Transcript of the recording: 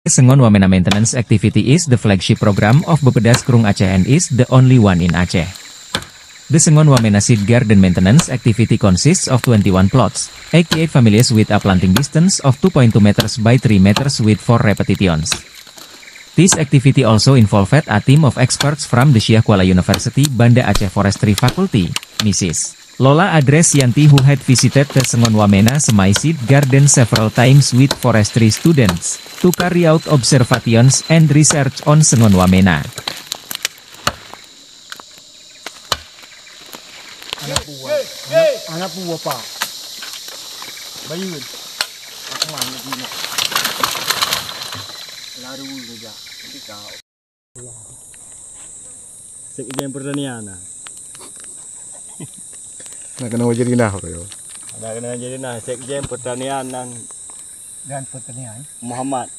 Sengon Wamena Maintenance Activity is the flagship program of Bappedas Krung Aceh and is the only one in Aceh. The Sengon Wamena Seed Garden Maintenance Activity consists of 21 plots, 88 families with a planting distance of 2.2 meters by 3 meters with 4 repetitions. This activity also involved a team of experts from the Syekh Kuala University Banda Aceh Forestry Faculty, Mrs. Lola Adresyanti, who had visited the Sengon Wamena Semai Seed Garden several times with forestry students, to carry out observations and research on Sengon Wamena. Anak buah pak, bayun, aku mana di nak, laru saja, nanti kau. Sekjen pertanian nah. Nak kena jadi nah bro. Ada kena jadi nah sekjen pertanian dan pertanian Muhammad.